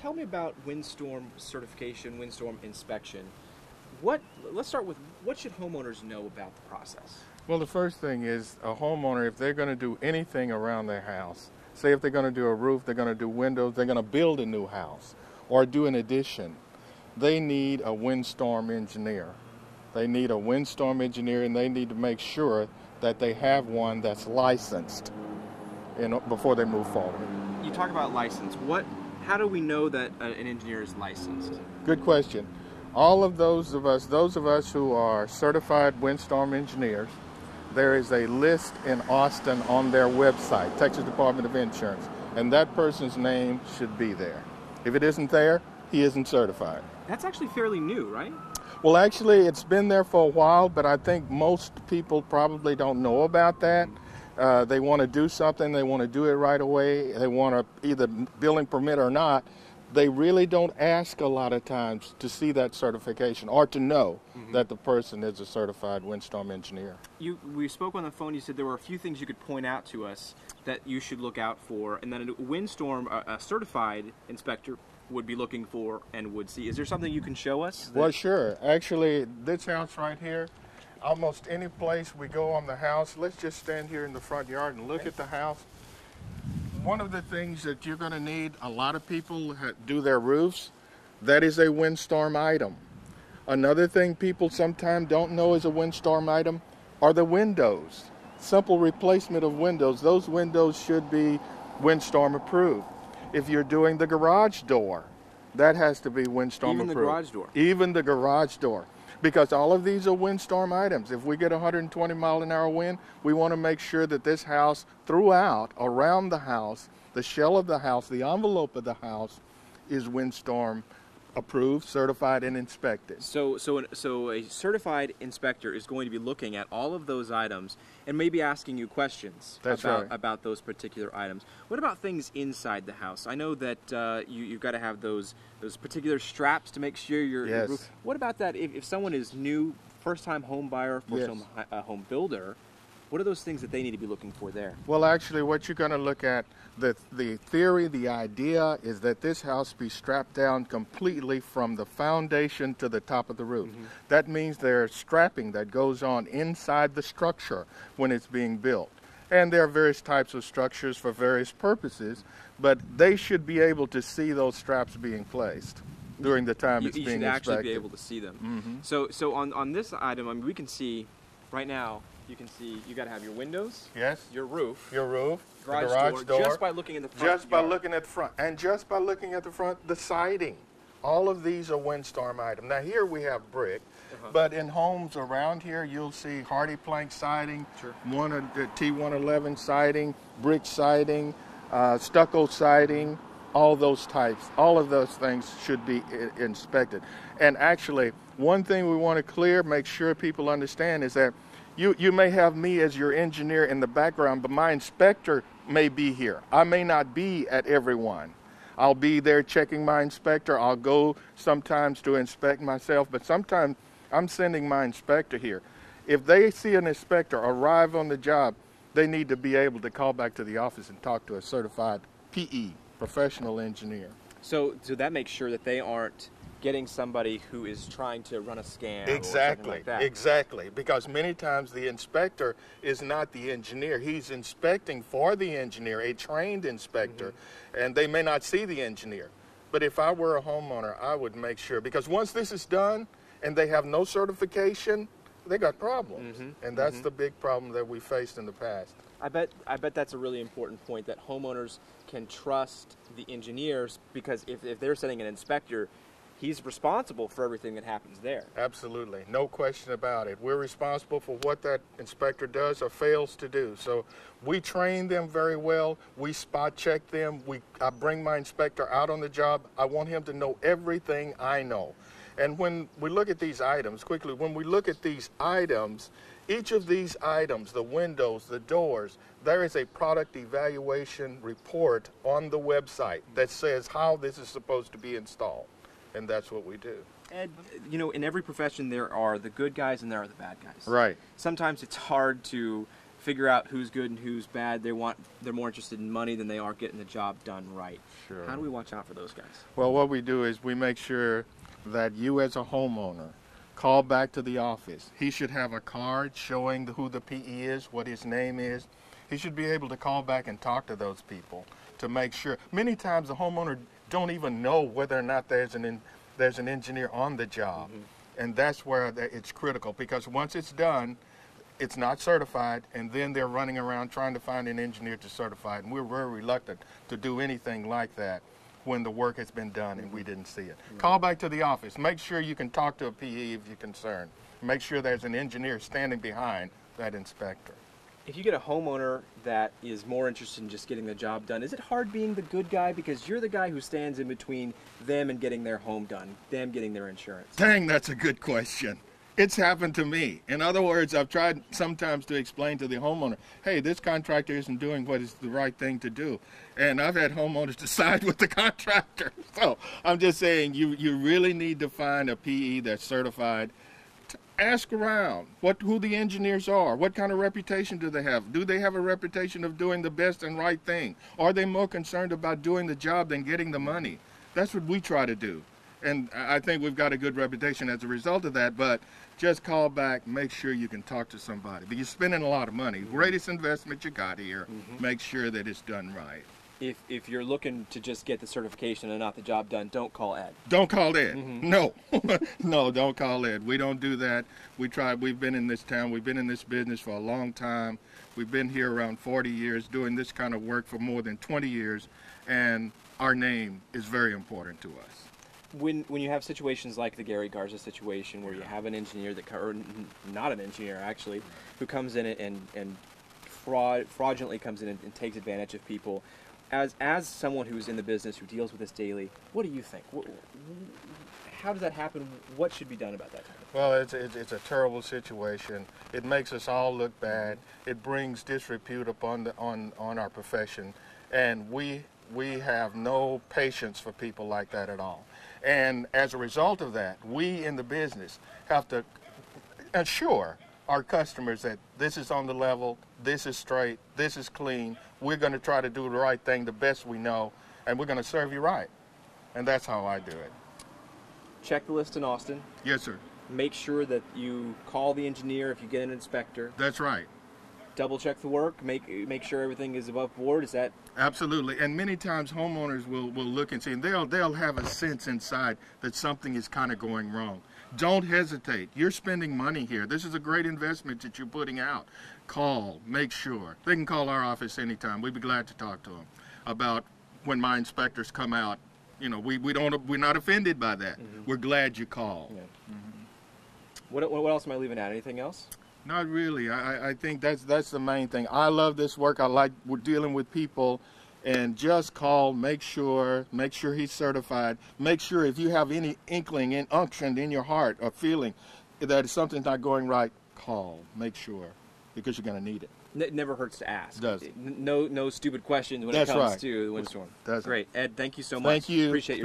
tell me about Windstorm certification, Windstorm inspection. Let's start with what should homeowners know about the process? Well, the first thing is a homeowner, if they're going to do anything around their house, say if they're going to do a roof, they're going to do windows, they're going to build a new house or do an addition, they need a windstorm engineer. They need a windstorm engineer, and they need to make sure that they have one that's licensed before they move forward. You talk about license. How do we know that an engineer is licensed? Good question. All of those of us who are certified windstorm engineers, there is a list in Austin on their website, Texas Department of Insurance, and that person's name should be there. If it isn't there, he isn't certified. That's actually fairly new, right? Well, actually, it's been there for a while, but I think most people probably don't know about that. They want to do something, they want to do it right away, they want to either building permit or not. They really don't ask a lot of times to see that certification or to know that the person is a certified windstorm engineer. We spoke on the phone, you said there were a few things you could point out to us that you should look out for, and then a windstorm, a certified inspector would be looking for and would see. Is there something you can show us? Well, sure. Actually, this house right here, almost any place we go on the house, let's just stand here in the front yard and look at the house. One of the things that you're going to need, a lot of people do their roofs, that is a windstorm item. Another thing people sometimes don't know is a windstorm item are the windows. Simple replacement of windows. Those windows should be windstorm approved. If you're doing the garage door, that has to be windstorm approved. Even the garage door? Even the garage door. Because all of these are windstorm items. If we get 120 mile an hour wind, we want to make sure that this house throughout, around the house, the shell of the house, the envelope of the house is windstorm approved, certified, and inspected. So a certified inspector is going to be looking at all of those items and maybe asking you questions about those particular items. What about things inside the house? I know that you've got to have those particular straps to make sure your roof. What about that if someone is new, first-time home buyer, first-time home builder? What are those things that they need to be looking for there? Well, actually, what you're going to look at, the theory, the idea is that this house be strapped down completely from the foundation to the top of the roof. That means there's strapping that goes on inside the structure when it's being built. And there are various types of structures for various purposes, but they should be able to see those straps being placed during the time it's being inspected. You should actually be able to see them. So on this item, I mean, we can see right now, you can see you got to have your windows, your roof, garage door, just by looking at the front. Just by looking at the front, and just by looking at the front, the siding. All of these are windstorm items. Now here we have brick, but in homes around here, you'll see hardy plank siding, T111 siding, brick siding, stucco siding, all those types. All of those things should be inspected. And actually, one thing we want to make sure people understand is that you may have me as your engineer in the background, but my inspector may be here. I may not be at every one. I'll be there checking my inspector. I'll go sometimes to inspect myself, but sometimes I'm sending my inspector here. If they see an inspector arrive on the job, they need to be able to call back to the office and talk to a certified PE, professional engineer. So that makes sure that they aren't getting somebody who is trying to run a scam Exactly, or something like that. Exactly, because many times the inspector is not the engineer. He's inspecting for the engineer, a trained inspector, and they may not see the engineer. But if I were a homeowner, I would make sure, because once this is done and they have no certification, they got problems. And that's the big problem that we faced in the past. I bet that's a really important point, that homeowners can trust the engineers, because if they're sending an inspector, he's responsible for everything that happens there. Absolutely. No question about it. We're responsible for what that inspector does or fails to do. So we train them very well. We spot check them. I bring my inspector out on the job. I want him to know everything I know. And when we look at these items, quickly, when we look at these items, each of these items, the windows, the doors, there is a product evaluation report on the website that says how this is supposed to be installed. And that's what we do. And, you know, in every profession there are the good guys and there are the bad guys. Right. Sometimes it's hard to figure out who's good and who's bad. They're more interested in money than they are getting the job done right. Sure. How do we watch out for those guys? Well, what we do is we make sure that you as a homeowner call back to the office. He should have a card showing who the PE is, what his name is. He should be able to call back and talk to those people to make sure. Many times the homeowner don't even know whether or not there's an engineer on the job. And that's where it's critical, because once it's done, it's not certified, and then they're running around trying to find an engineer to certify it. And we're very reluctant to do anything like that when the work has been done and we didn't see it. Call back to the office. Make sure you can talk to a PE if you're concerned. Make sure there's an engineer standing behind that inspector. If you get a homeowner that is more interested in just getting the job done, is it hard being the good guy, because you're the guy who stands in between them and getting their home done, them getting their insurance? Dang, that's a good question. It's happened to me. In other words, I've tried sometimes to explain to the homeowner, hey, this contractor isn't doing what is the right thing to do. And I've had homeowners decide with the contractor. So I'm just saying, you really need to find a PE that's certified. Ask around who the engineers are. What kind of reputation do they have? Do they have a reputation of doing the best and right thing? Are they more concerned about doing the job than getting the money? That's what we try to do. And I think we've got a good reputation as a result of that, but just call back, make sure you can talk to somebody. But you're spending a lot of money. Greatest investment you got here, make sure that it's done right. If you're looking to just get the certification and not the job done, don't call Ed. Don't call Ed. No. No, don't call Ed. We don't do that. We've been in this town, we've been in this business for a long time. We've been here around 40 years doing this kind of work for more than 20 years, and our name is very important to us. When you have situations like the Gary Garza situation, where you have an engineer or not an engineer actually, who comes in and fraudulently comes in and takes advantage of people, as someone who's in the business, who deals with this daily, what do you think? How does that happen? What should be done about that? Well, it's a terrible situation. It makes us all look bad. It brings disrepute upon our profession, and we have no patience for people like that at all. And as a result of that, we in the business have to assure our customers that this is on the level, this is straight, this is clean. We're going to try to do the right thing the best we know, and we're going to serve you right. And that's how I do it. Check the list in Austin. Yes, sir. Make sure that you call the engineer if you get an inspector. That's right. Double check the work, make sure everything is above board. Is that? Absolutely. And many times homeowners will look and see, and they'll have a sense inside that something is kind of going wrong. Don't hesitate. You're spending money here. This is a great investment that you're putting out. Call, make sure. They can call our office anytime. We'd be glad to talk to them about when my inspectors come out. You know, we're not offended by that. We're glad you call. Yeah. What else am I leaving out? Anything else? Not really. I think that's the main thing. I love this work. I like dealing with people, and just call, make sure he's certified. Make sure if you have any inkling and unction in your heart or feeling that something's not going right, call. Make sure, because you're going to need it. It never hurts to ask. Does. No stupid questions when That's it comes right. to the Windstorm. That's great. Ed, thank you so much. Thank you. Appreciate your